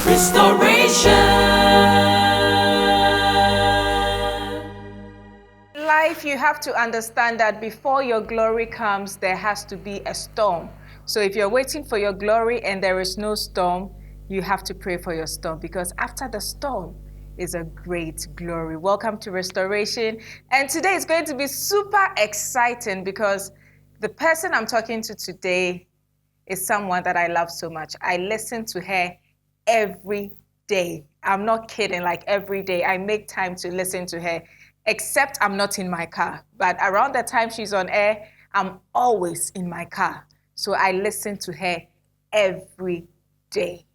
Life, you have to understand that before your glory comes, there has to be a storm. So if you're waiting for your glory and there is no storm, you have to pray for your storm, because after the storm is a great glory. Welcome to Restoration. And today is going to be super exciting because the person I'm talking to today is someone that I love so much. I listen to her every day. I'm not kidding, like every day. I make time to listen to her, except I'm not in my car. But around the time she's on air, I'm always in my car. So I listen to her every day.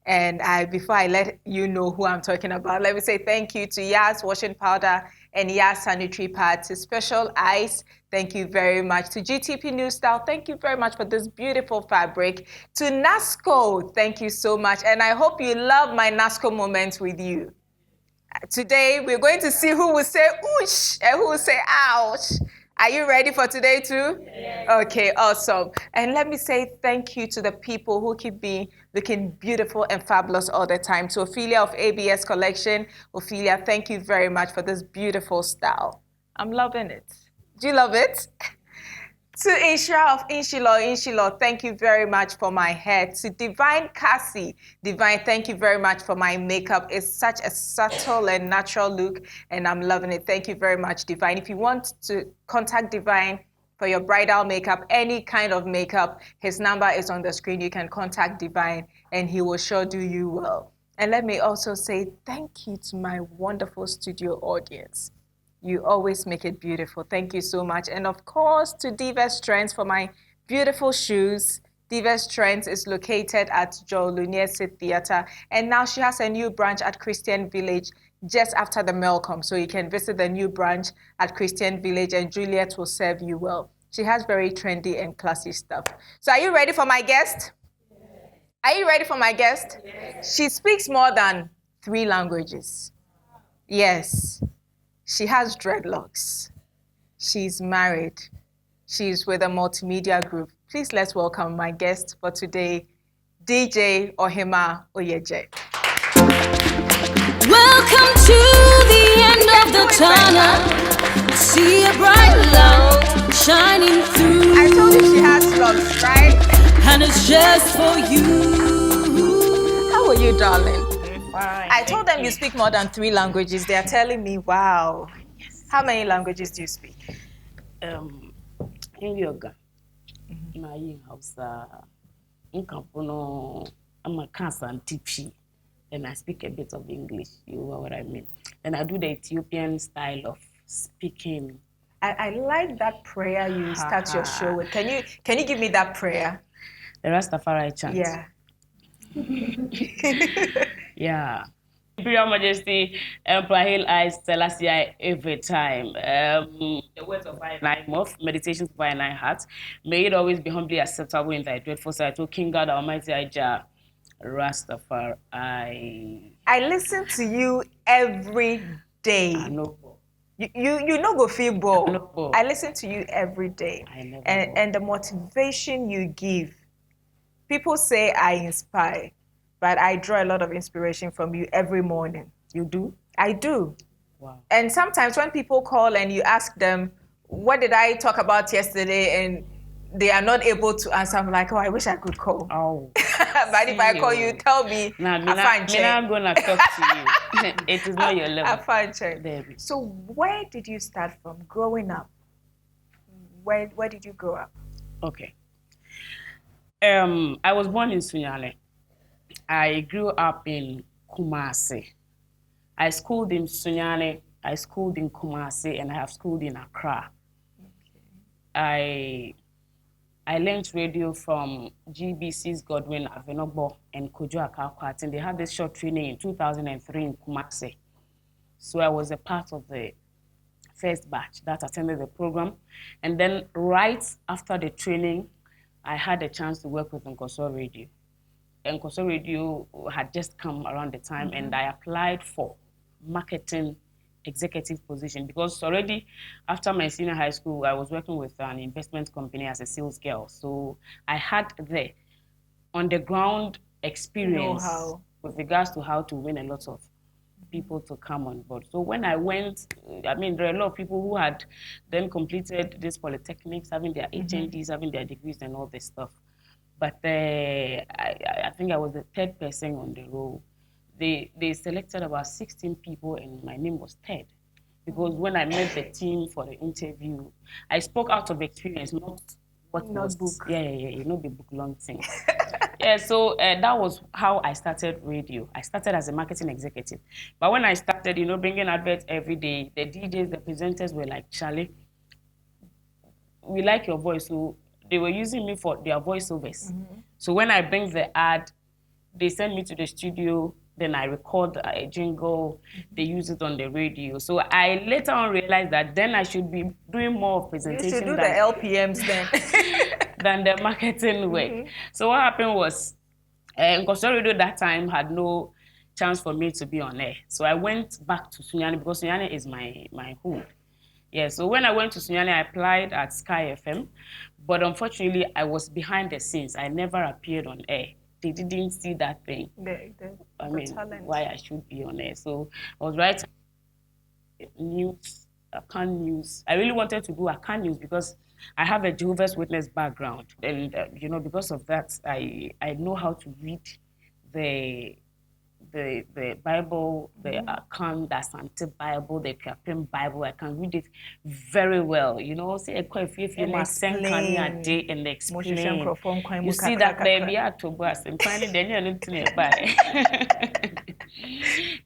And before I let you know who I'm talking about, let me say thank you to Yas Washing Powder and Yas Sanitary Pads, to Special Ice, thank you very much. To GTP New Style, thank you very much for this beautiful fabric. To NASCO, thank you so much. And I hope you love my NASCO moment with you. Today, we're going to see who will say oosh and who will say ouch. Are you ready for today too? Yes. Okay, awesome. And let me say thank you to the people who keep me looking beautiful and fabulous all the time. To Ophelia of ABS Collection. Ophelia, thank you very much for this beautiful style. I'm loving it. Do you love it? To Ishra of Inshilo, thank you very much for my hair. To Divine Cassie, Divine, thank you very much for my makeup. It's such a subtle and natural look, and I'm loving it. Thank you very much, Divine. If you want to contact Divine for your bridal makeup, any kind of makeup, his number is on the screen. You can contact Divine, and he will sure do you well. And let me also say thank you to my wonderful studio audience. You always make it beautiful. Thank you so much. And of course, to Divas Trends for my beautiful shoes. Divas Trends is located at Joel Luniesi Theatre. And now she has a new branch at Christian Village just after the Melcom. So you can visit the new branch at Christian Village and Juliet will serve you well. She has very trendy and classy stuff. So are you ready for my guest? Yes. Are you ready for my guest? Yes. She speaks more than 3 languages. Yes. She has dreadlocks. She's married. She's with a multimedia group. Please let's welcome my guest for today, DJ Ohemaa Woyegye. Welcome to the end of the tunnel. See a bright light shining through. I told you she has locks, right? And it's just for you. How are you, darling? Fine, I told them you speak more than 3 languages. They are telling me, wow. Yes. How many languages do you speak? In yoga, my house, in Campono, I'm a cancer and TP, and I speak a bit of English. You know what I mean? And I do the Ethiopian style of speaking. I like that prayer you start your show with. Can you give me that prayer? The Rastafari chant. Yeah. Yeah. Imperial Majesty, Emperor Hail I Selassie every time. The words of I mouth, meditations of I heart. May it always be humbly acceptable in thy dreadful sight. O King God Almighty, Jah, Rastafari. I listen to you every day. I know. You no go feel bored. No. I listen to you every day. And the motivation you give. People say I inspire, but I draw a lot of inspiration from you every morning. You do? I do. Wow. And sometimes when people call and you ask them, what did I talk about yesterday? And they are not able to answer. I'm like, oh, I wish I could call. Oh. But if I call you, tell me, I'm not going to talk to you. It is not your level. So where did you start from growing up? Where did you grow up? Okay. I was born in Sunyale. I grew up in Kumasi. I schooled in Sunyale, I schooled in Kumasi, and I have schooled in Accra. Okay. I learned radio from GBC's Godwin Avenogbo and Kojo Akakwat, and they had this short training in 2003 in Kumasi. So I was a part of the first batch that attended the program. And then right after the training, I had a chance to work with Nkoso Radio. Nkoso Radio had just come around the time, and I applied for marketing executive position because already after my senior high school, I was working with an investment company as a sales girl. So I had the on-the-ground experience with regards to how to win a lot of people to come on board. So when I went, I mean, there are a lot of people who had then completed these polytechnics, having their HNDs, having their degrees and all this stuff. But I think I was the third person on the roll. They selected about 16 people and my name was third. Because when I met the team for the interview, I spoke out of experience, not what was book. Yeah, you know the book long thing. Yeah, so that was how I started radio. I started as a marketing executive. But when I started, bringing adverts every day, the DJs, the presenters were like, Charlie, we like your voice. So they were using me for their voiceovers. So when I bring the ad, they send me to the studio, then I record a jingle, they use it on the radio. So I later on realized that then I should be doing more of presentation. You should do the LPMs then. than the marketing work. So what happened was, Nkosoro Radio that time had no chance for me to be on air. So I went back to Sunyani because Sunyani is my hood. Yeah, so when I went to Sunyani, I applied at Sky FM, but unfortunately, I was behind the scenes. I never appeared on air. They didn't see that thing. I mean, talent. Why I should be on air. So I was writing news, Akan news. I really wanted to do Akan news because I have a Jehovah's Witness background. And, because of that, I know how to read the Bible, the Akan, the Asante Bible, the Kapim Bible. I can read it very well. Say a quite few and day and explain. You see that baby to bus and finally then you're looking nearby.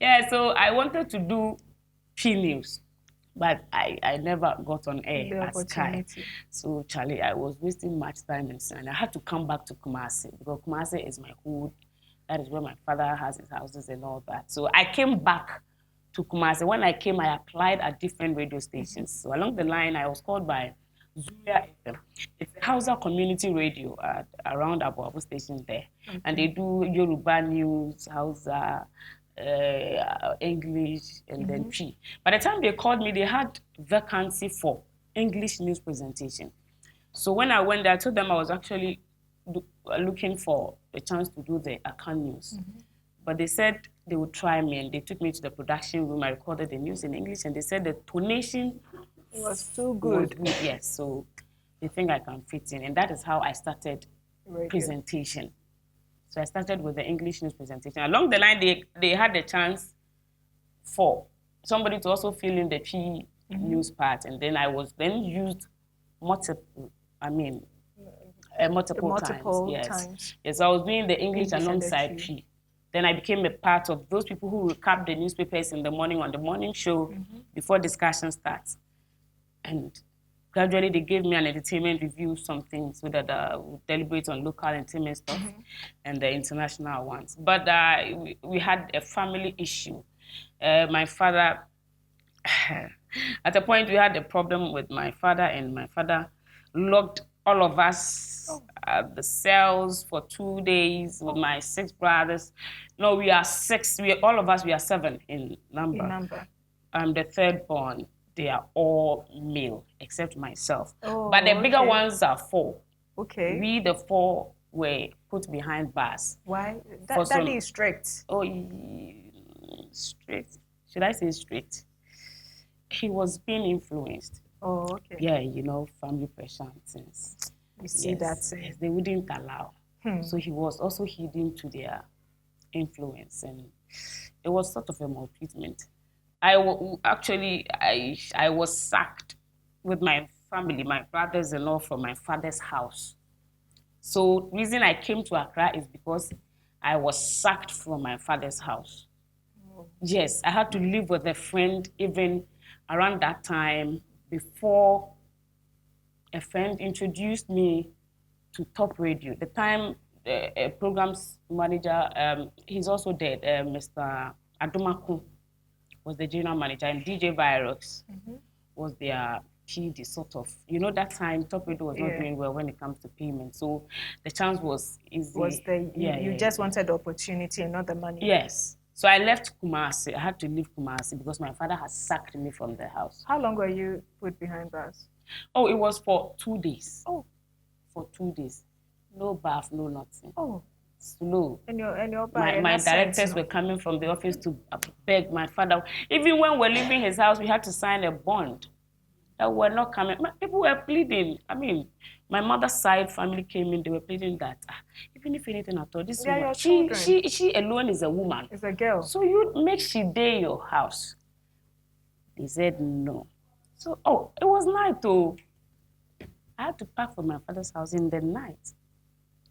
Yeah, so I wanted to do P News, but I never got on air at Sky. So Charlie, I was wasting much time and I had to come back to Kumasi because Kumasi is my hood. That is where my father has his houses and all that. So I came back to Kumasi. When I came, I applied at different radio stations. So along the line, I was called by Zuria FM. It's a Hausa community radio around Abu station there. And they do Yoruba news, Hausa, English, and then P. By the time they called me, they had vacancy for English news presentation. So when I went there, I told them I was actually looking for a chance to do the Akan news. But they said they would try me, and they took me to the production room. I recorded the news in English, and they said the tonation was too good. Yes, so they think I can fit in. And that is how I started presentation. So I started with the English news presentation. Along the line, they had the chance for somebody to also fill in the P news part. And then I was then used multiple times. Yes, I was doing the English alongside P. Then I became a part of those people who recap the newspapers in the morning on the morning show before discussion starts. And gradually they gave me an entertainment review, something, so that we deliberate on local entertainment stuff and the international ones. But we had a family issue. My father, at a point we had a problem with my father, and my father locked all of us at the cells for 2 days with my 6 brothers. No, we are 6. All of us, we are 7 in number. I'm the third born. They are all male, except myself. But the bigger ones are 4. Okay. We, the 4, were put behind bars. Why? That is strict. Oh, strict. Should I say strict? He was being influenced. Oh, okay. Yeah, family pressure and things. You see that? Yes, they wouldn't allow. So he was also hidden to their influence, and it was sort of a maltreatment. I was sacked with my family, my brothers-in-law, from my father's house. So the reason I came to Accra is because I was sacked from my father's house. Oh. Yes, I had to live with a friend even around that time, before a friend introduced me to Top Radio. The time the programs manager, he's also dead, Mr. Adomaku was the general manager, and DJ Virus was their PD, sort of. That time Top Radio was not doing well when it comes to payment. So the chance was easy. You just wanted the opportunity and not the money? Yes. So I left Kumasi. I had to leave Kumasi because my father had sacked me from the house. How long were you put behind bars? Oh, it was for 2 days. Oh. For 2 days. No bath, no nothing. Oh. slow. And your My directors were coming from the office to beg my father. Even when we're leaving his house, we had to sign a bond that we're not coming. People were pleading. I mean, my mother's side family came in, they were pleading that even if anything at all, this woman, she alone is a woman. Is a girl. So you make she day your house. They said no. So, it was night though. I had to pack from my father's house in the night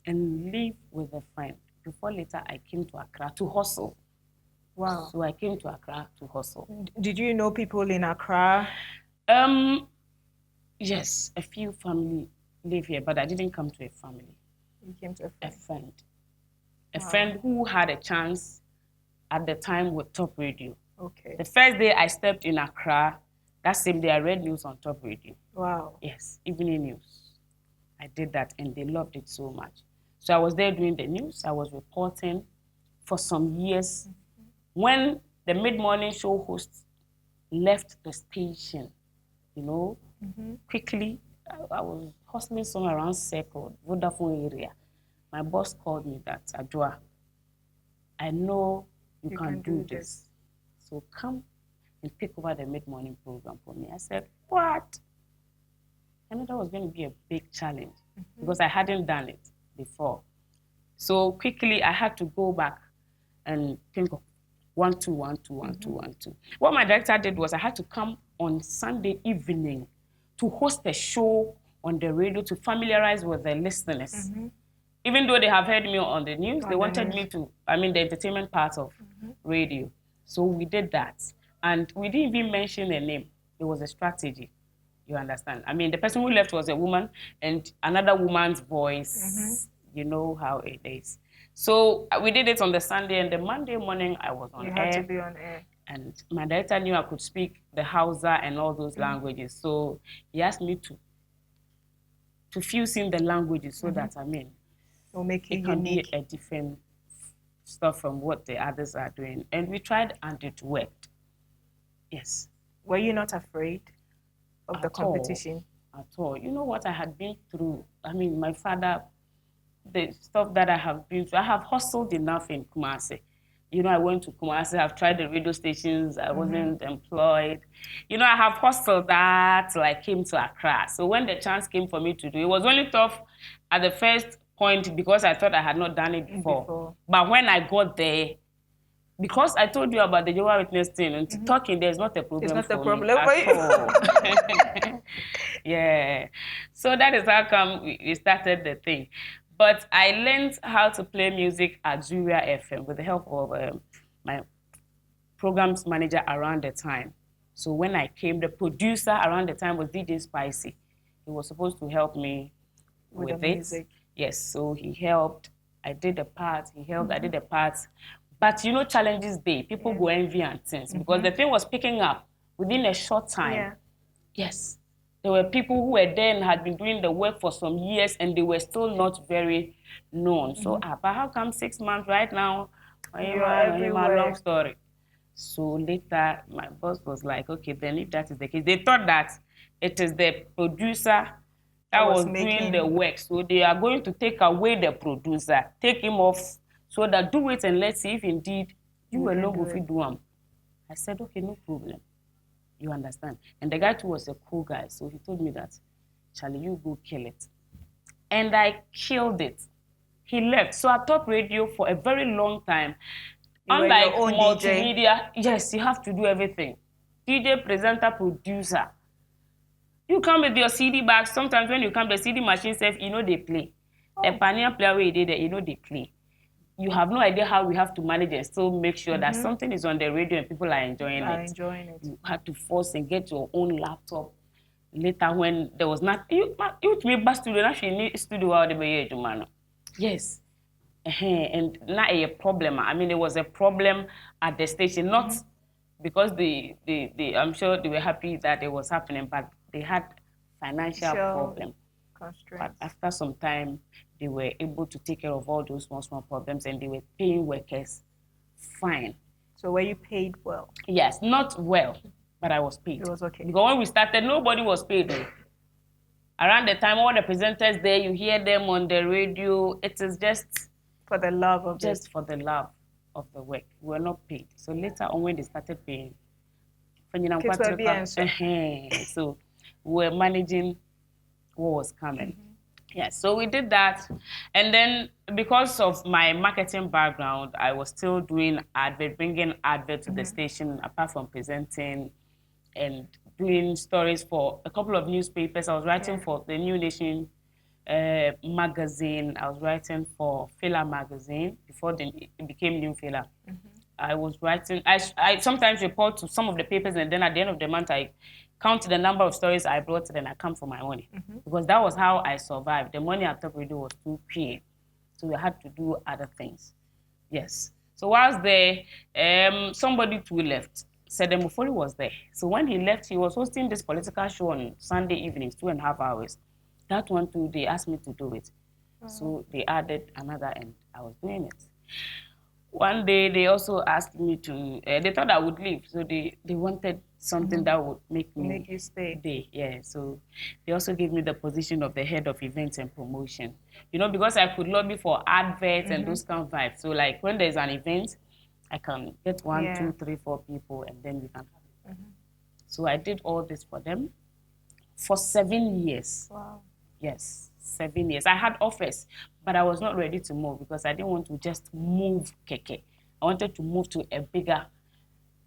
and leave with a friend. Before later, I came to Accra to hustle. Wow. So I came to Accra to hustle. Did you know people in Accra? Yes, a few family live here, but I didn't come to a family. You came to a friend. A friend who had a chance at the time with Top Radio. Okay. The first day I stepped in Accra, that same day I read news on Top Radio. Wow. Yes, evening news. I did that and they loved it so much. So I was there doing the news. I was reporting for some years. When the mid-morning show host left the station, quickly, I was hustling somewhere around Circle, Vodafone area. My boss called me that, Ajua, I know you can do this. So come and take over the mid-morning program for me. I said, what? I knew that was going to be a big challenge because I hadn't done it before. So quickly, I had to go back and think of 1, 2, 1, 2, 1, 2, 1, 2. What my director did was I had to come on Sunday evening to host a show on the radio to familiarize with the listeners. Even though they have heard me on the news, they wanted me to, the entertainment part of radio. So we did that. And we didn't even mention a name. It was a strategy. You understand? The person who left was a woman and another woman's voice. You know how it is. So we did it on the Sunday, and the Monday morning I was on air. You had to be on air. And my director knew I could speak the Hausa and all those languages. So he asked me to fuse in the languages so that, will make it can unique. be a different stuff from what the others are doing. And we tried and it worked. Yes. Were you not afraid of the competition? At all. You know what I had been through? My father, the stuff that I have been through, I have hustled enough in Kumasi. I went to Kumasi, I've tried the radio stations, I wasn't employed. I have hustled that till I came to Accra. So when the chance came for me to do it, was only tough at the first point because I thought I had not done it before. But when I got there, because I told you about the Jehovah's Witness thing, and talking there is not a problem it's not for a me problem at all. Yeah. So that is how come we started the thing. But I learned how to play music at Zuria FM with the help of my programs manager around the time. So when I came, the producer around the time was DJ Spicy. He was supposed to help me with the it. music. Yes, so he helped. I did the part. He helped. I did the parts. But challenges day. People go envy and things because the thing was picking up within a short time. Yeah. Yes. There were people who were there and had been doing the work for some years and they were still not very known. So, but how come 6 months right now? Everywhere. Long story. So later, my boss was like, okay, then if that is the case, they thought that it is the producer that was doing the work. So they are going to take away the producer, take him off, so that do it and let's see if indeed you alone will do him. I said, okay, no problem. You understand? And the guy too was a cool guy. So he told me that, Charlie, you go kill it. And I killed it. He left. So I Top Radio for a very long time. Unlike multimedia, yes, you have to do everything. DJ, presenter, producer. You come with your CD bags. Sometimes when you come, the CD machine says, they play. The pioneer player where you did it, they play. You have no idea how we have to manage and still make sure that something is on the radio and people are enjoying it. You had to force and get your own laptop. Later, when there was not, you me bus studio, actually need studio out the yes. And not a problem. There was a problem at the station, not because I'm sure they were happy that it was happening, but they had financial problem. But after some time, they were able to take care of all those small problems and they were paying workers fine. So were you paid well? Yes, not well, but I was paid. It was okay. Because when we started, nobody was paid. Around the time, all the presenters there, you hear them on the radio. It is just For the love of just for the love of the work. We were not paid. So later on, when they started paying, so we were managing what was coming. Mm-hmm. Yeah, so we did that. And then because of my marketing background, I was still doing advert, bringing advert to the station, apart from presenting and doing stories for a couple of newspapers. I was writing for the New Nation magazine. I was writing for Fela magazine before it became New Fela. I was writing, I sometimes report to some of the papers, and then at the end of the month, I count the number of stories I brought, and I come for my money. Because that was how I survived. The money at Top Radio was too pay. So we had to do other things. Yes. So whilst there, somebody too left. Sedem Mufori was there. So when he left, he was hosting this political show on Sunday evenings, 2.5 hours. That one too, they asked me to do it. So they added another, and I was doing it. One day, they also asked me to, they thought I would leave. So they wanted something that would make you stay. Yeah, so they also gave me the position of the head of events and promotion. You know, because I could lobby for adverts and those kind of vibes. So like when there's an event, I can get 1, 2, 3, 4 people, and then we can have it. So I did all this for them for 7 years. Wow. Yes, 7 years. I had offers, but I was not ready to move because I didn't want to just move keke. I wanted to move to a bigger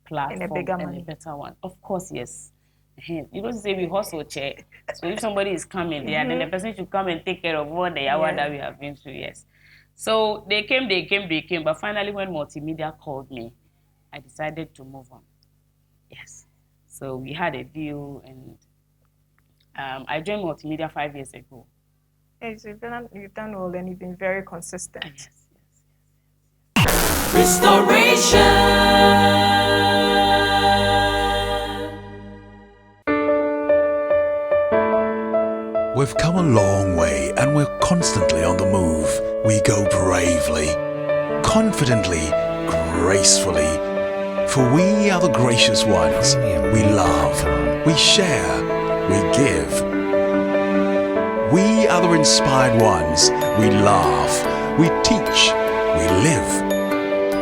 platform and a better one. Of course, yes. You don't say we hustle, chair. So if somebody is coming there, then the person should come and take care of all the hour that we have been through, yes. So they came. But finally, when multimedia called me, I decided to move on. Yes. So we had a deal, and I joined multimedia 5 years ago. Yes, you've done well, and you've been very consistent. Yes. Restoration. We've come a long way, and we're constantly on the move. We go bravely, confidently, gracefully. For we are the gracious ones. We love, we share, we give. We are the inspired ones. We laugh, we teach, we live.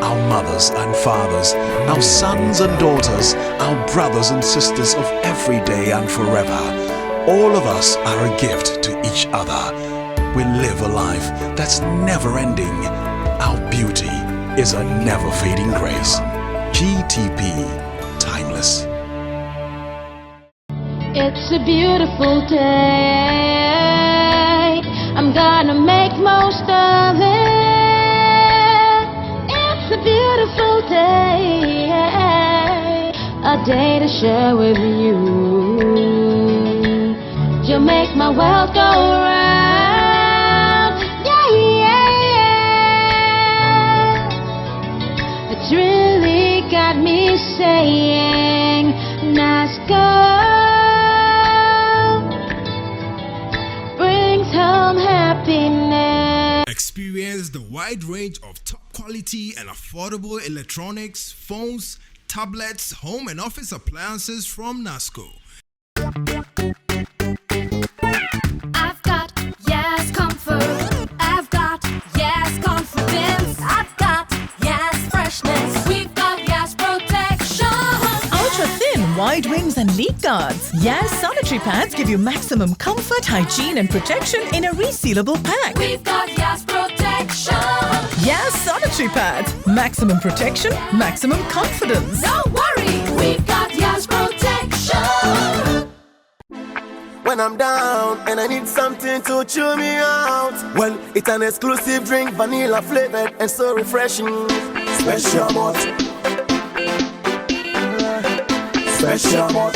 Our mothers and fathers, our sons and daughters, our brothers and sisters of every day and forever. All of us are a gift to each other. We live a life that's never ending. Our beauty is a never fading grace. GTP, timeless. It's a beautiful day. I'm gonna make most of it. It's a beautiful day. A day to share with you. You make my world go round. It's really got me saying, nice girl brings home happiness. Experience the wide range of top quality and affordable electronics, phones, tablets, home and office appliances from NASCO. I've got yes comfort. I've got yes confidence. I've got yes freshness. We've got yes protection. Ultra thin, wide wings and leak guards. Yes sanitary pads give you maximum comfort, hygiene and protection in a resealable pack. We've got yes protection. Yes sanitary pads. Maximum protection, maximum confidence. Don't worry, we've got yes protection. When I'm down and I need something to chill me out, well, it's an exclusive drink, vanilla flavored and so refreshing. Special malt. Special malt.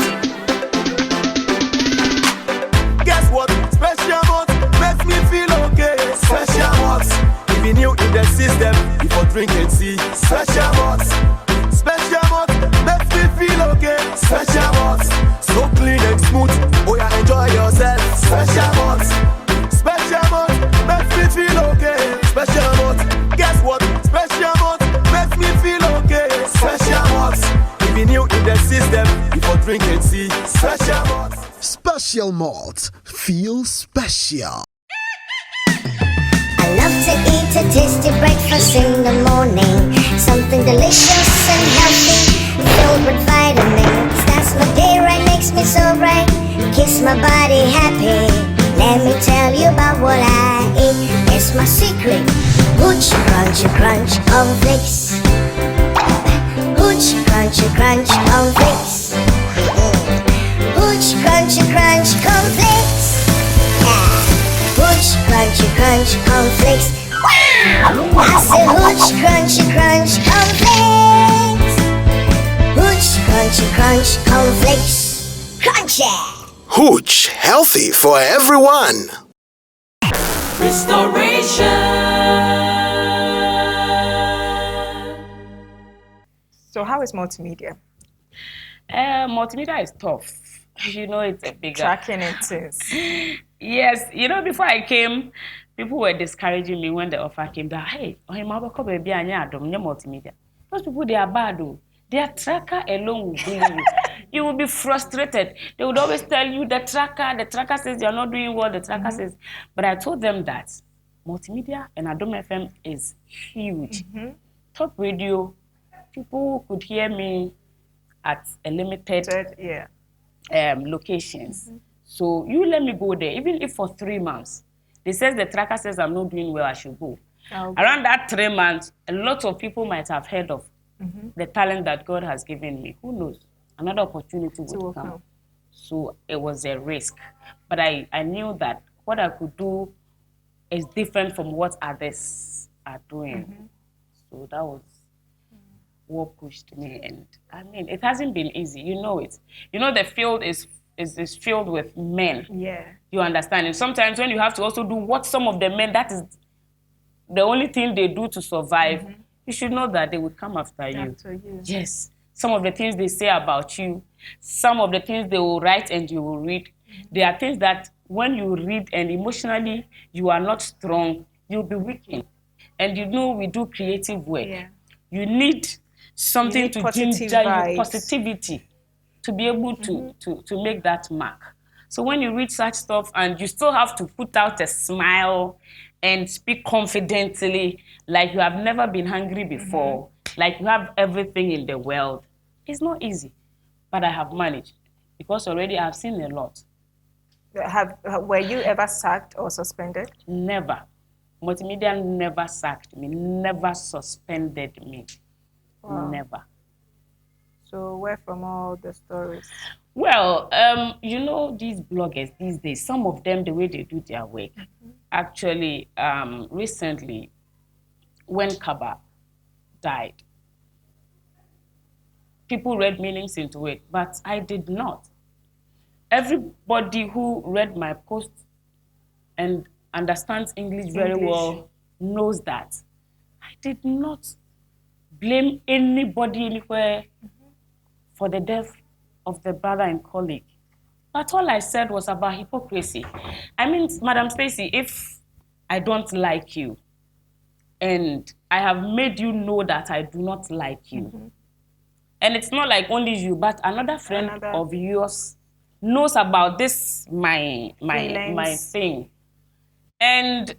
Guess what? Special malt makes me feel okay. Special malt. Giving you in the system before drinking tea. Special malt. Special malt makes me feel okay. Special malt. So clean and smooth. Oh yeah, enjoy yourself. Special malt. Special malt makes me feel okay. Special malt. Guess what? Special malt makes me feel okay. Special malt. Giving you in the system before drinking tea. Special malt. Special malt. Feel special. I love to eat a tasty breakfast in the morning. Something delicious and healthy, filled with vitamins. That's my day right, makes me so bright. Keeps my body happy. Let me tell you about what I eat. It's my secret. Hooch, crunchy, crunch, cornflakes. Hooch, crunchy, crunch, cornflakes. Hooch, crunchy, crunch, cornflakes. Hooch, crunchy, crunch, cornflakes. Wow! I say hooch, crunchy, crunch, cornflakes. Hooch, crunchy, crunch, cornflakes. Crunchy! Hooch, healthy for everyone. So how is multimedia? Multimedia is tough. You know, it's a bigger. Tracking it is. Yes, you know, before I came, people were discouraging me when the offer came that, hey, Ohemaa Woyegye be anya adom nye multimedia. Those people, they are bad though. Their tracker alone will bully you. You will be frustrated. They would always tell you the tracker says you're not doing well, the tracker says. But I told them that multimedia and Adom FM is huge. Top radio, people could hear me at a limited locations. So you let me go there, even if for 3 months. They says the tracker says I'm not doing well, I should go. Okay. Around that 3 months, a lot of people might have heard of the talent that God has given me. Who knows? Another opportunity would come. So it was a risk. But I knew that what I could do is different from what others are doing. So that was what pushed me. And I mean, it hasn't been easy. You know it. You know the field is filled with men. Yeah. You understand? And sometimes when you have to also do what some of the men, that is the only thing they do to survive, you should know that they will come after you. Yes. Some of the things they say about you, some of the things they will write and you will read, there are things that when you read and emotionally you are not strong, you'll be weakened. And you know we do creative work. Yeah. You need something to ginger you, positivity, to be able to make that mark. So when you read such stuff and you still have to put out a smile and speak confidently, like you have never been hungry before, like you have everything in the world, it's not easy. But I have managed because already I've seen a lot. Were you ever sacked or suspended? Never. Multimedia never sacked me, never suspended me. Wow. Never. So where from all the stories? Well, you know, these bloggers these days, some of them, the way they do their work. Actually, recently, when Kaba died, people read meanings into it, but I did not. Everybody who read my post and understands English very well knows that I did not blame anybody anywhere for the death of the brother and colleague. But all I said was about hypocrisy. I mean, Madam Stacy, if I don't like you and I have made you know that I do not like you, and it's not like only you, but another friend of yours knows about this, my thing, and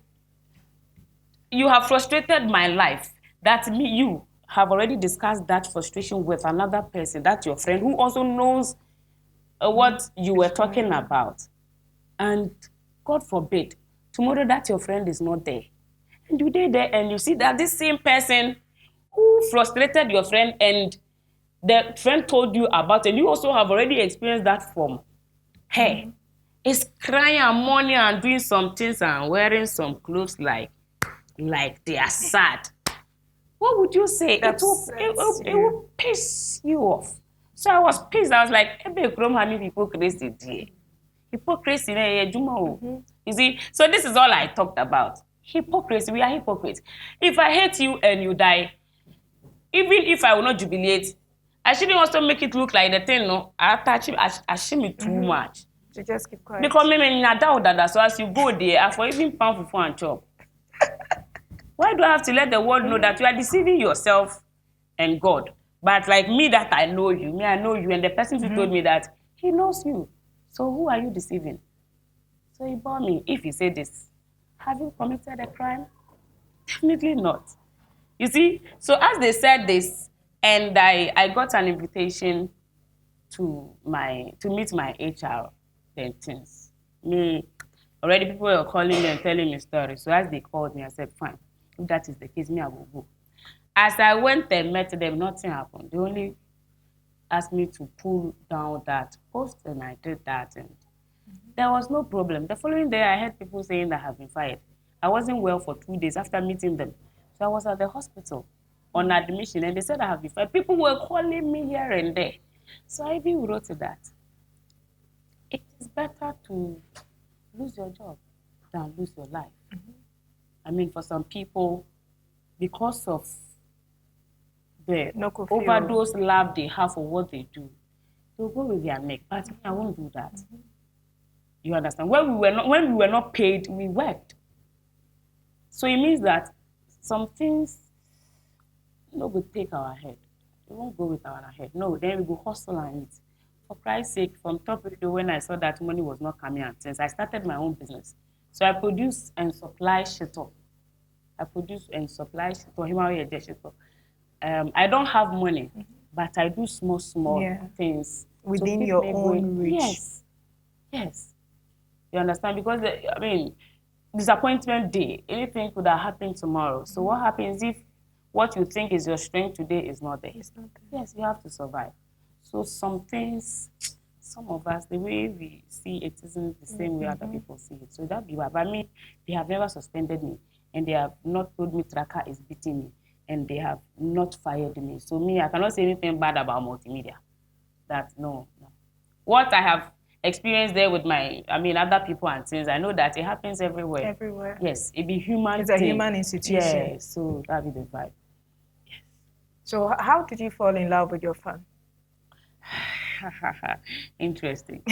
you have frustrated my life, that you have already discussed that frustration with another person, that's your friend, who also knows what you were talking about. And God forbid, tomorrow that your friend is not there. And you did there and you see that this same person who frustrated your friend and the friend told you about, and you also have already experienced that from her, is crying and mourning and doing some things and wearing some clothes like they are sad. What would you say? It will piss you off. So I was pissed. I was like, hypocrisy. Hypocrisy. You see, so this is all I talked about. Hypocrisy. We are hypocrites. If I hate you and you die, even if I will not jubilate, I shouldn't also make it look like the thing, no, I touch it, I shame it too much. To just keep quiet. Because maybe so as you go there, I for even pound for and chop. Why do I have to let the world know that you are deceiving yourself and God? But like me, that I know you, I know you, and the person who told me that, he knows you. So who are you deceiving? So he bought me. If you say this, have you committed a crime? Definitely not. You see, so as they said this, and I got an invitation to meet my HR then things. Me, already people were calling me and telling me stories. So as they called me, I said, fine. If that is the case, me, I will go. As I went and met them, nothing happened. They only asked me to pull down that post, and I did that, and there was no problem. The following day, I heard people saying that I have been fired. I wasn't well for 2 days after meeting them. So I was at the hospital on admission, and they said I have been fired. People were calling me here and there. So I even wrote that it is better to lose your job than lose your life. I mean, for some people, because of the overdose love they have for what they do, they'll go with their neck. But me, I won't do that. You understand? When we were not paid, we worked. So it means that some things will take our head. We won't go with our head. No, then we go hustle and eat. For Christ's sake, from top of the when I saw that money was not coming out, since I started my own business. So I produce and supply shuttle. Ohemaa Woyegye shuttle. I don't have money, but I do small things. Within your own reach. Yes. You understand? Because, disappointment day, anything could have happened tomorrow. So what happens if what you think is your strength today is not there? It's not there. Yes, you have to survive. So some things, some of us, the way we see it isn't the same way other people see it. So that be why. But me, they have never suspended me, and they have not told me Tracker is beating me, and they have not fired me. So me, I cannot say anything bad about multimedia. That no. What I have experienced there with other people and things, I know that it happens everywhere. Everywhere. Yes, it be human. It's a human institution. Yeah, so that be the vibe. So how did you fall in love with your fan? Interesting.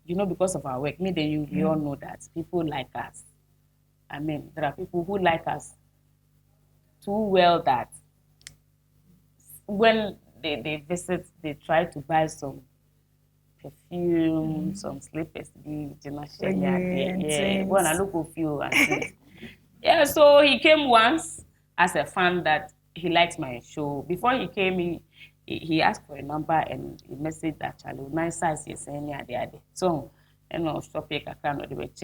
Because of our work, we all know that people like us. There are people who like us too well that when they visit, they try to buy some perfume, some slippers, when I look of you and things. Yeah, so he came once as a fan that he likes my show. Before he came, he asked for a number and he messaged that Charlie, nice size, yes, any other. So, stop it, I cannot do it.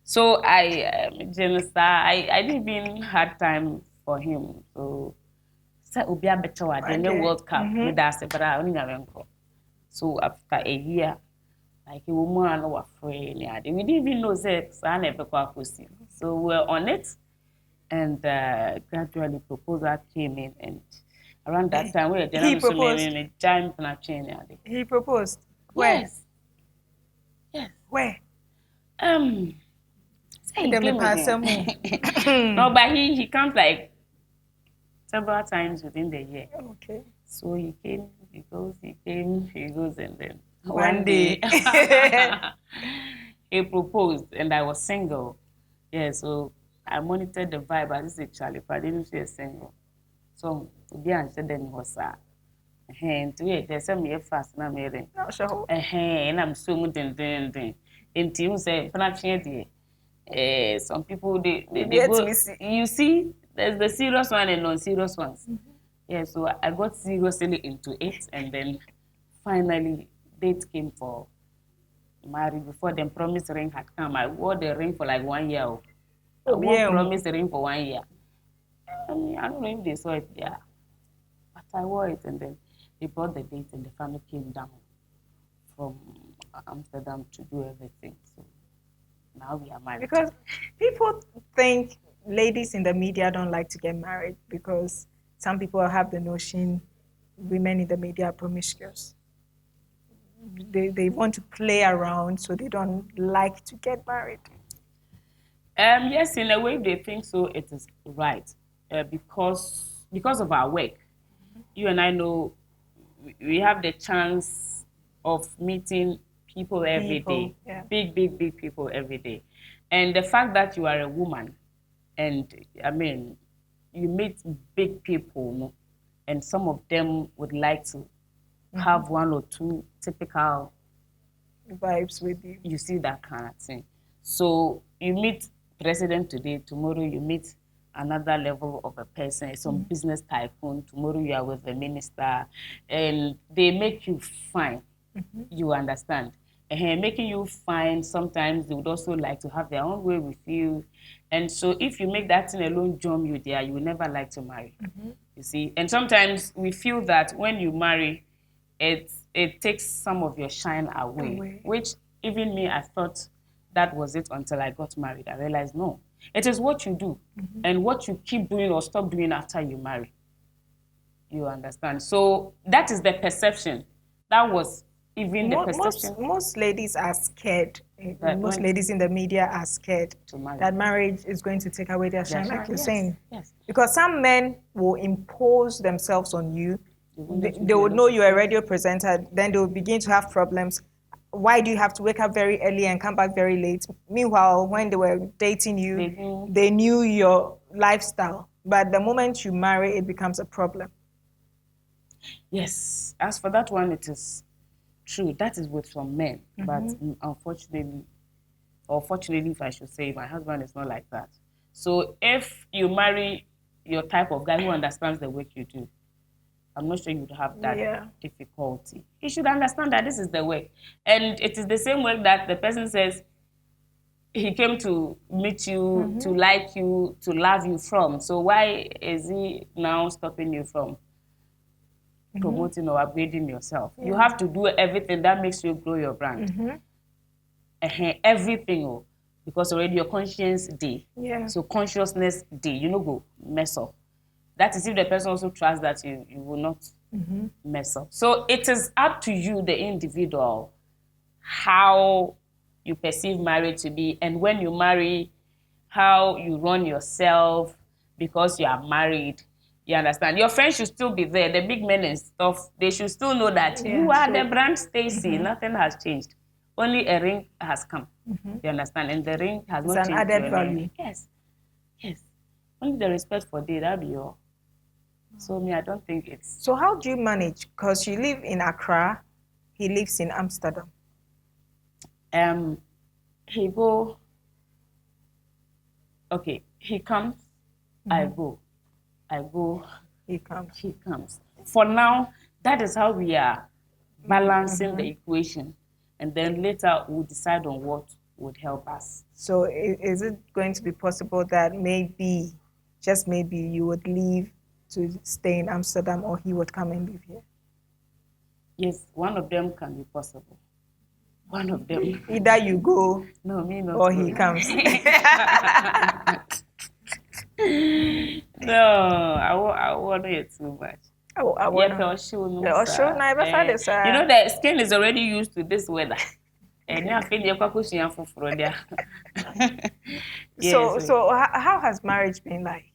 So I didn't even have time for him. So, Ubia better than the World Cup with us, but I only have. So after a year, like a woman was afraid. We didn't even know sex. I never got pussy. So we're on it, and gradually proposal came in, and around that time we were He proposed. He proposed. Where? Yes. Where? No, No, but he comes like several times within the year. Okay. So he came, he goes, and then One day. he proposed, and I was single. Yeah, so I monitored the vibe. I just said, Charlie, I didn't feel single. So, to be answered, then was and there's some year fast, and I'm here. And I'm so much then. And you say, some people, they go, you see, there's the serious one and non-serious ones. Yeah, so I got seriously into it, and then finally, date came for marriage. Before the promise ring had come, I wore the ring for like 1 year. I wore promise ring for 1 year. I don't know if they saw it there, but I wore it, and then they brought the date, and the family came down from Amsterdam to do everything. So now we are married. Because people think ladies in the media don't like to get married because some people have the notion women in the media are promiscuous. They want to play around, so they don't like to get married. Yes, in a way they think so. It is right because of our work. You and I know we have the chance of meeting people every day. Yeah. Big people every day. And the fact that you are a woman, and you meet big people, no? And some of them would like to have one or two typical vibes with you. You see that kind of thing. So you meet president today, tomorrow you meet another level of a person, some business tycoon, tomorrow you are with the minister, and they make you fine. You understand? Making you fine, sometimes they would also like to have their own way with you. And so if you make that thing alone jump you there, you will never like to marry. You see? And sometimes we feel that when you marry, it takes some of your shine away. Which even me, I thought that was it until I got married. I realized, no. It is what you do and what you keep doing or stop doing after you marry. You understand? So that is the perception. That was even the perception. Most ladies are scared. That Most when- ladies in the media are scared To marry. that marriage is going to take away their shine, like you're yes, saying. yes. Because some men will impose themselves on you. will They, let you they be will alone. know you're a radio presenter. Then they will begin to have problems. Why do you have to wake up very early and come back very late? Meanwhile, when they were dating you, they knew your lifestyle. But the moment you marry, it becomes a problem. Yes, as for that one, it is true. That is with some men. But unfortunately, or fortunately, if I should say, my husband is not like that. So if you marry your type of guy who understands the work you do, I'm not sure you'd have that difficulty. You should understand that this is the work. And it is the same work that the person says he came to meet you, to like you, to love you from. So why is he now stopping you from promoting or upgrading yourself? You have to do everything that makes you grow your brand. Everything, because already your conscience day. So consciousness day, you know, go mess up. That is if the person also trusts that you will not mess up. So it is up to you, the individual, how you perceive marriage to be, and when you marry, how you run yourself because you are married. You understand? Your friends should still be there. The big men and stuff, they should still know that you are the brand Stacy. Nothing has changed. Only a ring has come. You understand? And the ring has not It's changed. an added your value. name. Yes. Yes. Only the respect for day, that'll be all. So me, I don't think it's... So how do you manage? Because you live in Accra, he lives in Amsterdam. He go... Okay, he comes, I go. I go, he comes. He comes. For now, that is how we are balancing the equation. And then later, we'll decide on what would help us. So is it going to be possible that maybe, just maybe, you would leave to stay in Amsterdam, or he would come and live here? Yes, one of them can be possible. One of them. Either you go, no, me not or go. he comes. No, I want it too much. I want to. You know, the skin is already used to this weather. And now I feel So how has marriage been like?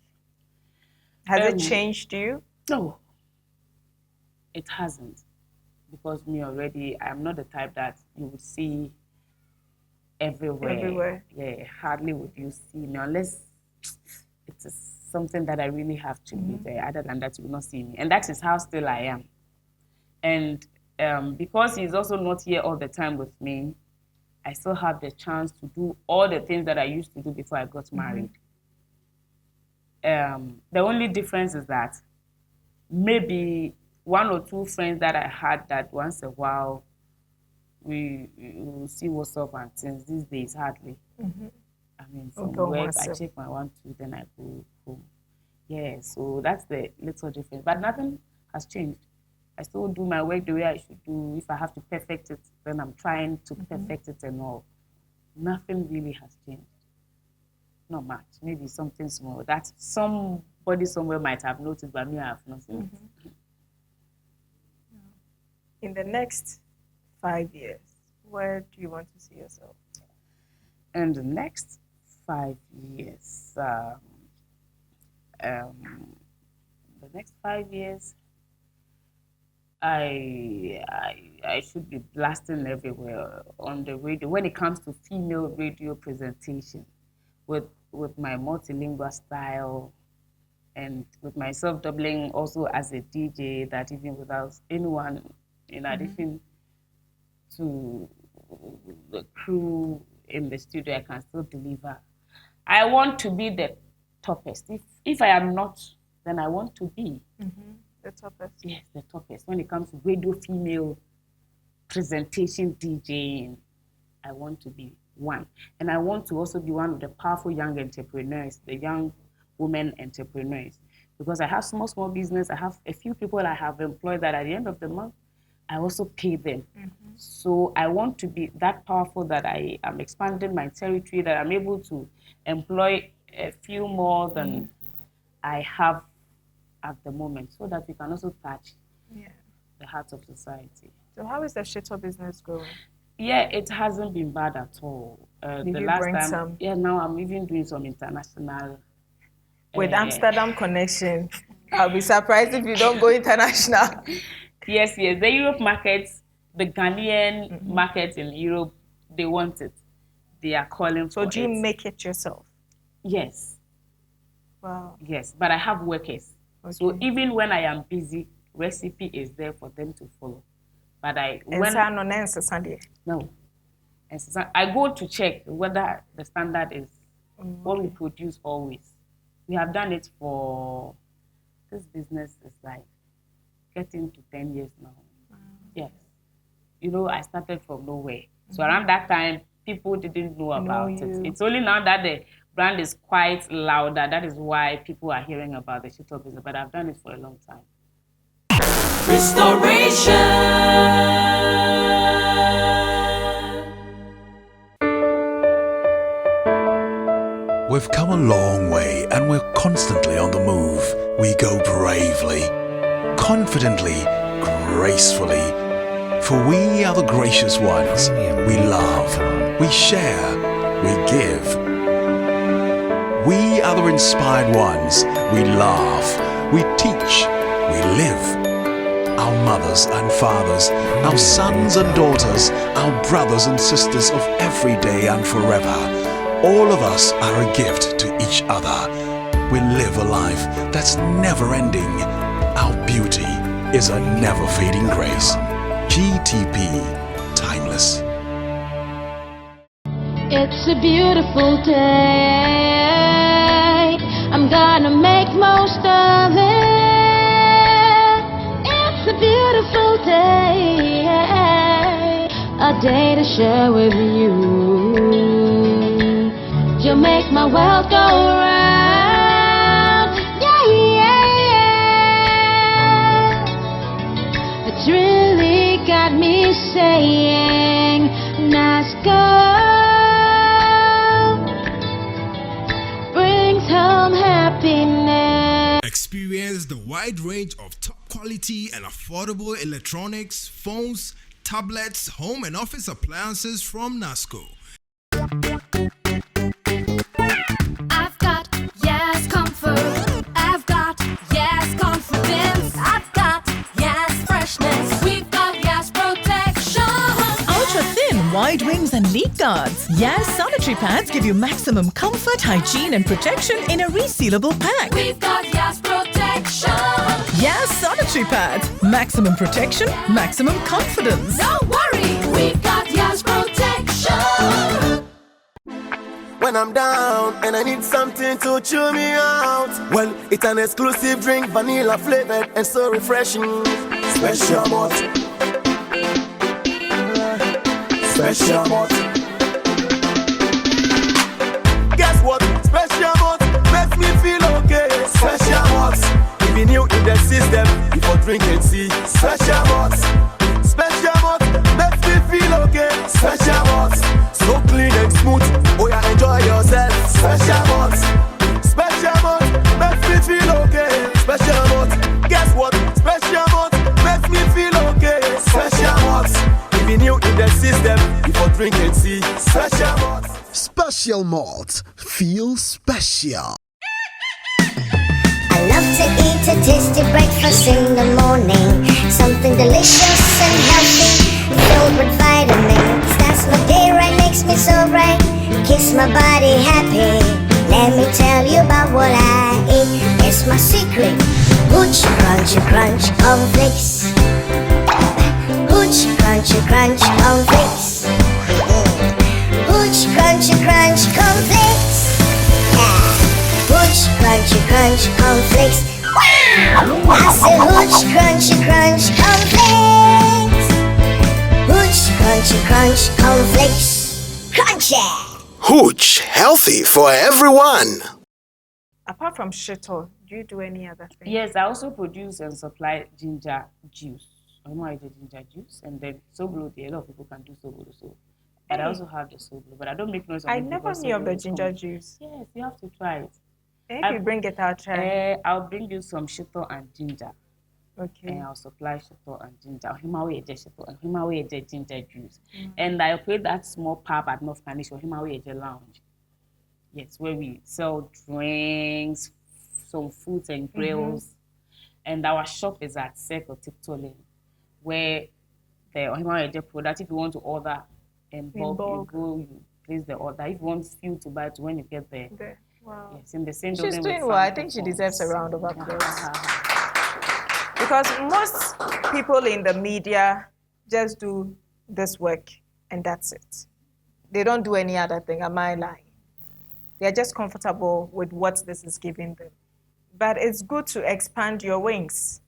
Has it changed you? No, it hasn't. Because me already, I'm not the type that you would see everywhere. Yeah, hardly would you see me unless it is something that I really have to be there. Other than that, you will not see me. And that is how still I am. And because he's also not here all the time with me, I still have the chance to do all the things that I used to do before I got married. The only difference is that maybe one or two friends that I had that once a while we will see what's up and things. These days, hardly. I mean, from work, I check my 1, 2, then I go home. Yeah, so that's the little difference. But nothing has changed. I still do my work the way I should do. If I have to perfect it, then I'm trying to perfect it and all. Nothing really has changed. Not much. Maybe something small. That somebody somewhere might have noticed, but me, I have not seen it. In the next 5 years, where do you want to see yourself? In the next 5 years, the next 5 years, I should be blasting everywhere on the radio when it comes to female radio presentation, with my multilingual style, and with myself doubling also as a DJ, that even without anyone in addition to the crew in the studio, I can still deliver. I want to be the toppest. If I am not, then I want to be. The toppest. Yes, the toppest. When it comes to radio female presentation DJing, I want to be one. And I want to also be one of the powerful young entrepreneurs, the young women entrepreneurs. Because I have small business. I have a few people I have employed that at the end of the month, I also pay them. So I want to be that powerful that I am expanding my territory, that I'm able to employ a few more than I have at the moment, so that we can also touch the heart of society. So how is the Shito business going? Yeah, it hasn't been bad at all. Did the you last bring time, some? yeah, now I'm even doing some international. With Amsterdam connection, I'll be surprised if you don't go international. Yes, the Europe markets, the Ghanaian markets in Europe, they want it. They are calling for it. So do you make it yourself? Yes. Wow. Yes, but I have workers. Okay. So even when I am busy, recipe is there for them to follow. But I go to check whether the standard is what we produce always. We have done it for this business is like getting to 10 years now. Yes. You know, I started from nowhere. So around that time, people didn't know about it. It's only now that the brand is quite louder. That is why people are hearing about the Shito business. But I've done it for a long time. We've come a long way and we're constantly on the move. We go bravely, confidently, gracefully. For we are the gracious ones. We love, we share, we give. We are the inspired ones. We laugh, we teach, we live. Our mothers and fathers, our sons and daughters, our brothers and sisters of every day and forever. All of us are a gift to each other. We live a life that's never ending. Our beauty is a never fading grace. GTP, timeless. It's a beautiful day. I'm gonna make most of it. It's a beautiful day. A day to share with you. You make my world go round. Yeah. It's really got me saying, nice girl brings home happiness. Experience the wide range of top quality and affordable electronics, phones, tablets, home and office appliances from NASCO. I've got yes comfort. I've got yes confidence. I've got yes freshness. We've got yes protection. Ultra thin wide wings and leak guards. Yes sanitary pads give you maximum comfort, hygiene and protection in a resealable pack. We've got yes protection. Yes sanitary pads. Maximum protection, maximum confidence. Don't worry, we've got yes protection. When I'm down and I need something to cheer me out, well, it's an exclusive drink, vanilla flavored and so refreshing. Special malt. Special malt. Guess what? Special malt makes me feel okay. Special malt. Even you in the system, before drinking, see. Special malt. Special malt makes me feel okay. Special malt. So clean and smooth. Oh yeah, enjoy yourself. Special malt. Special malt makes me feel okay. Special malt. Guess what? Special malt makes me feel okay. Special malt. Even you in the system, before drinking, see. Special malt. Special malt. Feel special. I love to eat a tasty breakfast in the morning. Something delicious and healthy, filled with vitamins. That's what day right makes me so bright. Keeps my body happy. Let me tell you about what I eat. It's my secret. Hooch, crunchy, crunch of flakes. Hooch, crunchy, crunch of flakes. Hooch, crunchy. crunchy, crunch, cornflakes. Hooch, crunchy, crunch, cornflakes. Wow! I said hooch, crunchy, crunch, cornflakes. Hooch, crunchy, crunch, cornflakes. Crunchy! Hooch, healthy for everyone. Apart from shito, do you do any other thing? Yes, I also produce and supply ginger juice. Ohemaa Woyegye ginger juice, and then soblo. A lot of people can do soblo, so. But I also have the soblo, but I don't make noise of it. I never knew of the ginger juice. Yes, you have to try it. If you bring it, I'll try. I'll bring you some shito and ginger. Okay. And I'll supply shito and ginger. Ohemaa Woyegye shito and Ohemaa Woyegye ginger juice. And I operate that small pub at North Panish, Ohemaa Woyegye Lounge. Yes, where we sell drinks, some foods and grills. And our shop is at Circle Tiptoe Lane, where the Ohemaa Woyegye product, if you want to order in bulk, you go, you place the order. If you want fuel to buy it when you get there. Wow. Yes, in the same She's building doing with well. I some think she performance. deserves a round of applause. Because most people in the media just do this work and that's it. They don't do any other thing. Am I lying? They're just comfortable with what this is giving them. But it's good to expand your wings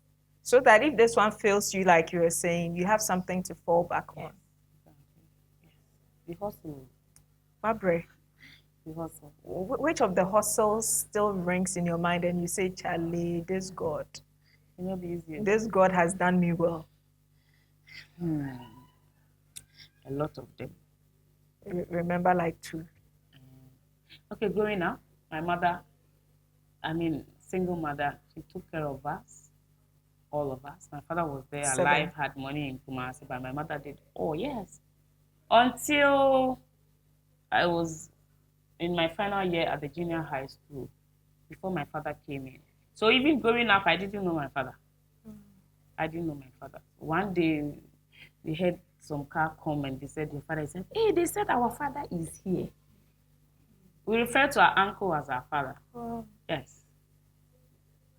so that if this one fails you, like you were saying, you have something to fall back on. We hustle. Barbara, We hustle. which of the hustles still rings in your mind and you say, Charlie, this God, You know, be easy. this God has done me well? A lot of them. Remember like two. Okay, growing up, my mother, single mother, she took care of us, all of us. My father was there, 7. alive, had money in Kumasi, but my mother did, yes. Until I was in my final year at the junior high school, before my father came in. So even growing up, I didn't know my father. I didn't know my father. One day, we had some car come and they said, your father, he said, hey, they said our father is here. We refer to our uncle as our father. Wow. Yes.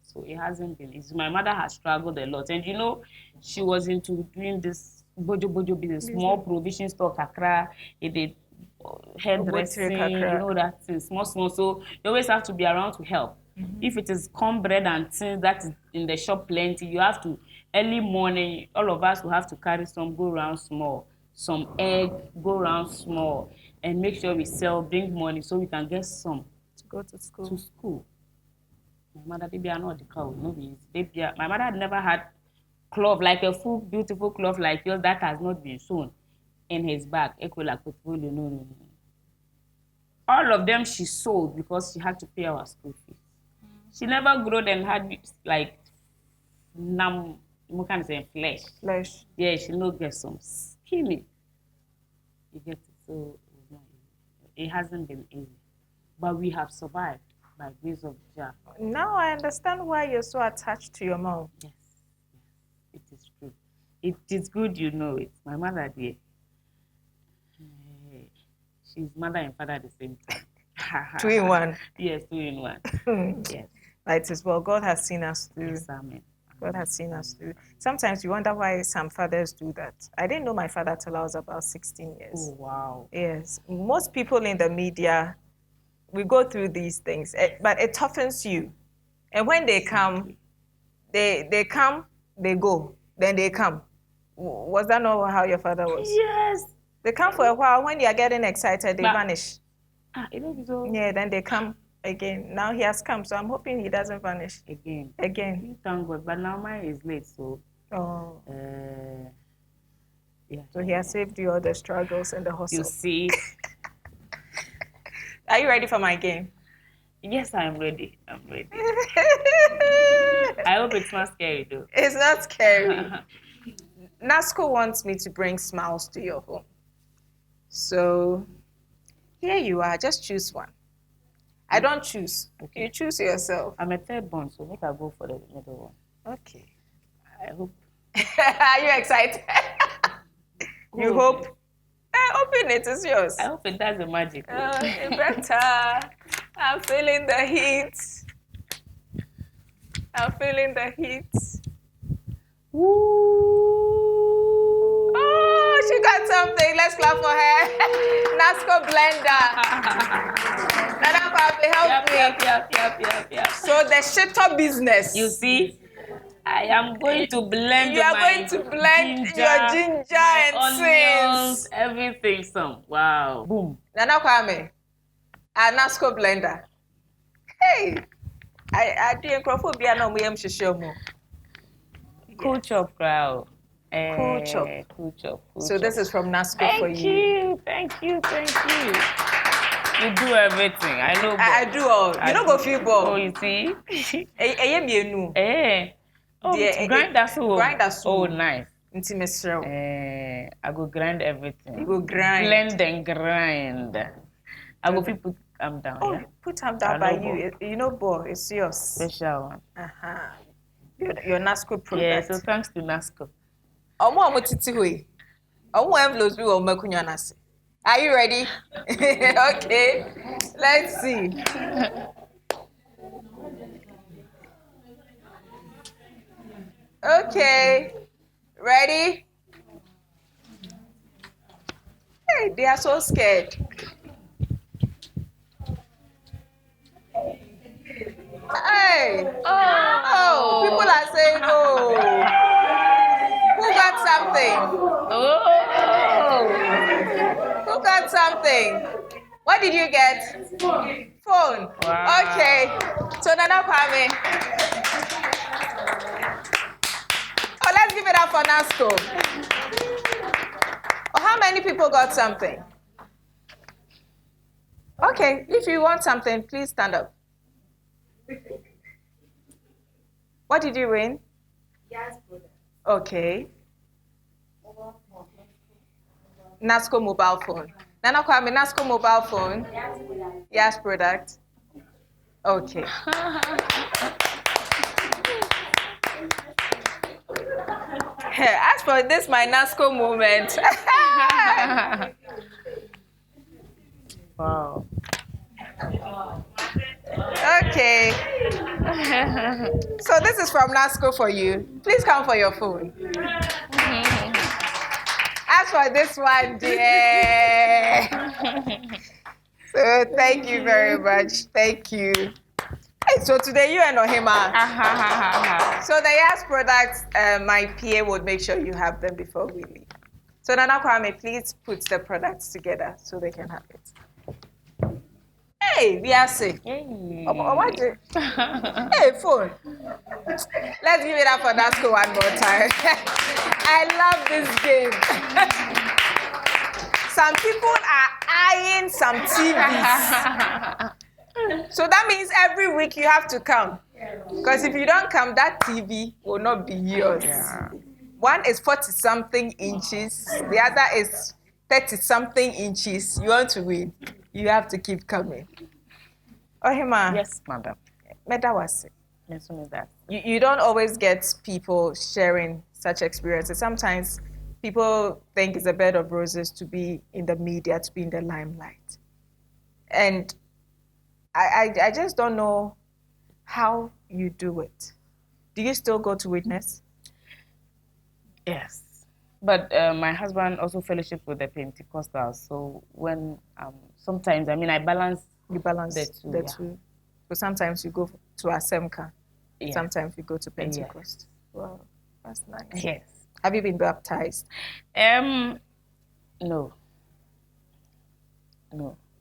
So it hasn't been easy. My mother has struggled a lot. And you know, she was into doing this bojo business, small provision store, kakra, it did hairdressing, you know that thing, small. So you always have to be around to help. If it is cornbread and things that is in the shop plenty, you have to, early morning, all of us will have to carry some, go around small, some egg, go around small, and make sure we sell, bring money so we can get some To go to school. My mother, they are not the cow, no be easy. My mother had never had cloth, like a full, beautiful cloth like yours that has not been sewn in his bag. No. All of them she sold because she had to pay our school fees. She never grew and had like flesh. Yeah, she no get some skinny. You get it. So it hasn't been easy, but we have survived by grace of Jah. Now I understand why you're so attached to your mom. Yes, it is true. It is good, you know it. My mother, dear. She's mother and father at the same time. 2 in 1. Yes, 2 in 1. Yes. Right as well. God has seen us through. Yes, amen. God has seen us through. Sometimes you wonder why some fathers do that. I didn't know my father till I was about 16 years. Oh, wow. Yes. Most people in the media, we go through these things, but it toughens you. And when they come, they come, they go, then they come. Was that not how your father was? Yes. They come for a while. When you are getting excited, they vanish. It is so. Yeah, then they come again. Now he has come, so I'm hoping he doesn't vanish. Again. Again. Thank God, but now mine is late, so. Oh. Yeah. So he has saved you all the struggles and the hustle. You see. Are you ready for my game? Yes, I'm ready. I'm ready. I hope it's not scary, though. It's not scary. NASCO wants me to bring smiles to your home. So here you are. Just choose one. I don't choose. Okay. You choose yourself. I'm a third born, so make I go for the middle one. Okay. I hope. Are you excited? You hope? Open it. It's yours. I hope it does the magic. Better. I'm feeling the heat. I'm feeling the heat. Woo! Oh, she got something. let's clap for her. Nasco blender. Nana Kwame, help me. Yep. So the shitter business. You see, I am going to blend You are my going to blend ginger, your ginger my and onions, sins. everything. Some wow, boom. Nana Kwame, a Nasco blender. Hey, I do acrophobia no me shishomo. Cool chop crowd. Cool chop. Cool chop. So this is from Nasco for you. Thank you. You do everything. I know. I do all. You don't go feel ball. Oh, you see. Oh, grind that so. Grind that so. Oh, nice. Intimate. I go grind everything. You go grind. Blend and grind. I go put them down. Oh, yeah? put them down by you. You know, boy, it's yours. Special one. Your Nasco product. Yeah, so thanks to Nasco. Are you ready? Okay, let's see. Okay, ready? Hey, they are so scared. Hey, oh, people are saying, oh, who got something? Who got something? What did you get? Phone. Wow. Okay. So Nana Kwame. Oh, let's give it up for Nasco. Oh, how many people got something? Okay, if you want something, please stand up. What did you win? Yes, brother. Okay. Nasco mobile phone. Nana Kwame, Nasco mobile phone. Yes, product. Okay. As for this, my Nasco moment. Wow. Okay. So this is from Nasco for you. Please come for your phone. As for this one, dear. So thank you very much. Thank you. Hey, so today you and Ohemaa. So the Yas products, my PA would make sure you have them before we leave. So Nana Kwame, please put the products together so they can have it. Hey, Viasi. Hey, phone. Let's give it up for Nasco one more time. I love this game. Some people are eyeing some TVs. So that means every week you have to come. Because if you don't come, that TV will not be yours. Yeah. One is 40-something inches. The other is 30-something inches. You want to win. You have to keep coming. Ohemaa. Yes, madam. Meda was it. Yes, that. You don't always get people sharing such experiences. Sometimes people think it's a bed of roses to be in the media, to be in the limelight. And I just don't know how you do it. Do you still go to witness? Yes. But my husband also fellowship with the Pentecostals. So when sometimes, I balance. You balance the two. Yeah. So sometimes you go to Asemka. Yes. Sometimes you go to Pentecost. Yes. Wow, that's nice. Yes. Have you been baptized? No.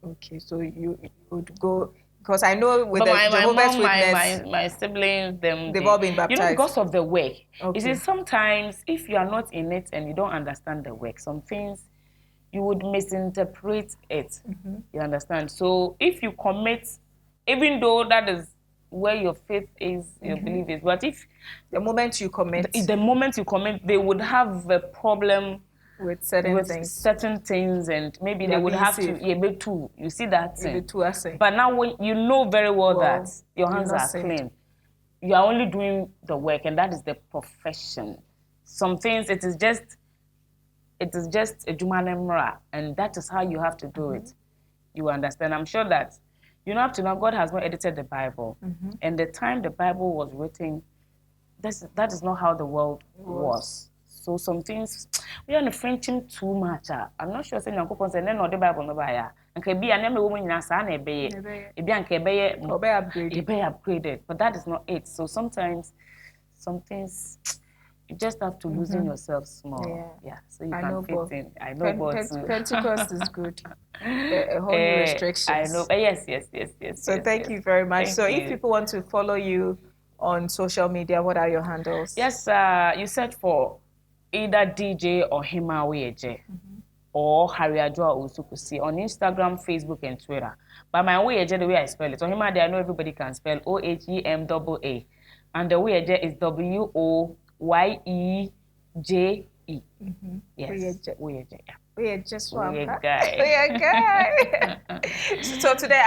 Okay, so you would go, because I know with the my Jehovah's mom, Witness, my siblings, they've all been baptized. Because of the work. Okay. You see, sometimes if you are not in it and you don't understand the work, some things you would misinterpret it. Mm-hmm. You understand? So if you commit, even though that is where your faith is, your belief is, but if the moment you commit, they would have a problem with certain things, and maybe they would have to you see that thing. But now when you know very well that your hands are clean, you are only doing the work, and that is the profession. Some things it is just a jumanemra, and that is how you have to do it. You understand? I'm sure that you don't have to know God has not edited the Bible, and the time the Bible was written, that is not how the world was. So some things we are friendship too much. I'm not sure saying Uncle say no the Bible no buy. And can be a name woman in a son a bay. It be upgraded. But that is not it. So sometimes some things you just have to loosen yourself small. Yeah. So you can fit in. I know Pentecost is good. A whole new restrictions. I know. Yes. So thank you very much. So if people want to follow you on social media, what are your handles? Yes, you search for either DJ Ohemaa Woyegye or Harry Adjoa Usukusi on Instagram, Facebook, and Twitter. But my Woyegye, the way I spell it, Ohemaa, I know everybody can spell OHEMAA. And the Woyegye is WOYEJE. Yes, Woyegye. We are just one. We are guy. So today,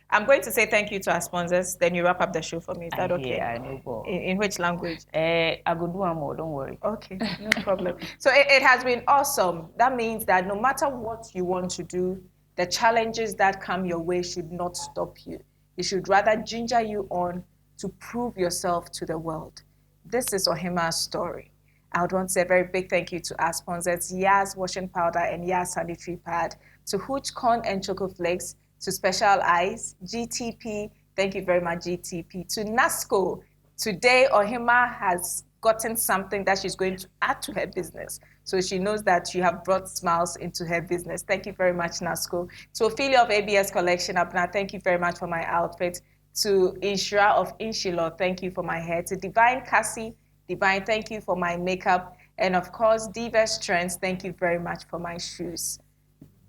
I'm going to say thank you to our sponsors. Then you wrap up the show for me. Is that okay? Yeah, I know. In which language? I go do more. Don't worry. Okay, no problem. So it has been awesome. That means that no matter what you want to do, the challenges that come your way should not stop you. It should rather ginger you on to prove yourself to the world. This is Ohemaa's story. I would want to say a very big thank you to our sponsors, Yas Washing Powder and Yas Sanitary Pad, to Hooch Corn and Choco Flakes, to Special Eyes, GTP, thank you very much, GTP, to NASCO. Today, Ohemaa has gotten something that she's going to add to her business. So she knows that you have brought smiles into her business. Thank you very much, NASCO. To Ophelia of ABS Collection, Abna, thank you very much for my outfit. To Inshira of Inshilo, thank you for my hair. To Divine Cassie, Divine, thank you for my makeup. And of course, Divas Trends, thank you very much for my shoes.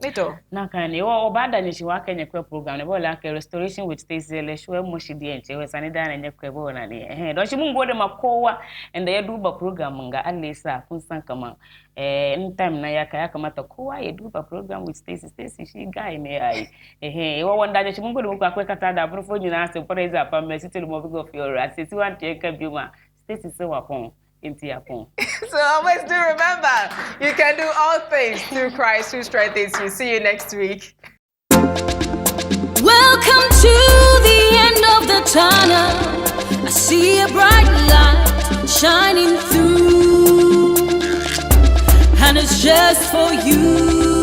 Mito. Nakani, o bada ni shiwaka nyekwe program. Nebo like restoration with Stacey Leshwe Moshi DNC. We sanida na nyekwe bo na ni. Doshi mungu de makowa and the duba program nga alisa kunsan kama. Anytime na yaka mata kowa ye duba program with Stacey. Stacey she guy me ai. Ewa wanda doshi mungu de muka kweka tada. Brufo nyina se poreza apa mesiti lumovigo fiora. Asisi wanti eka biuma. Stacey se wapon. So always do remember, you can do all things through Christ who strengthens you. See you next week. Welcome to the end of the tunnel. I see a bright light shining through, and it's just for you.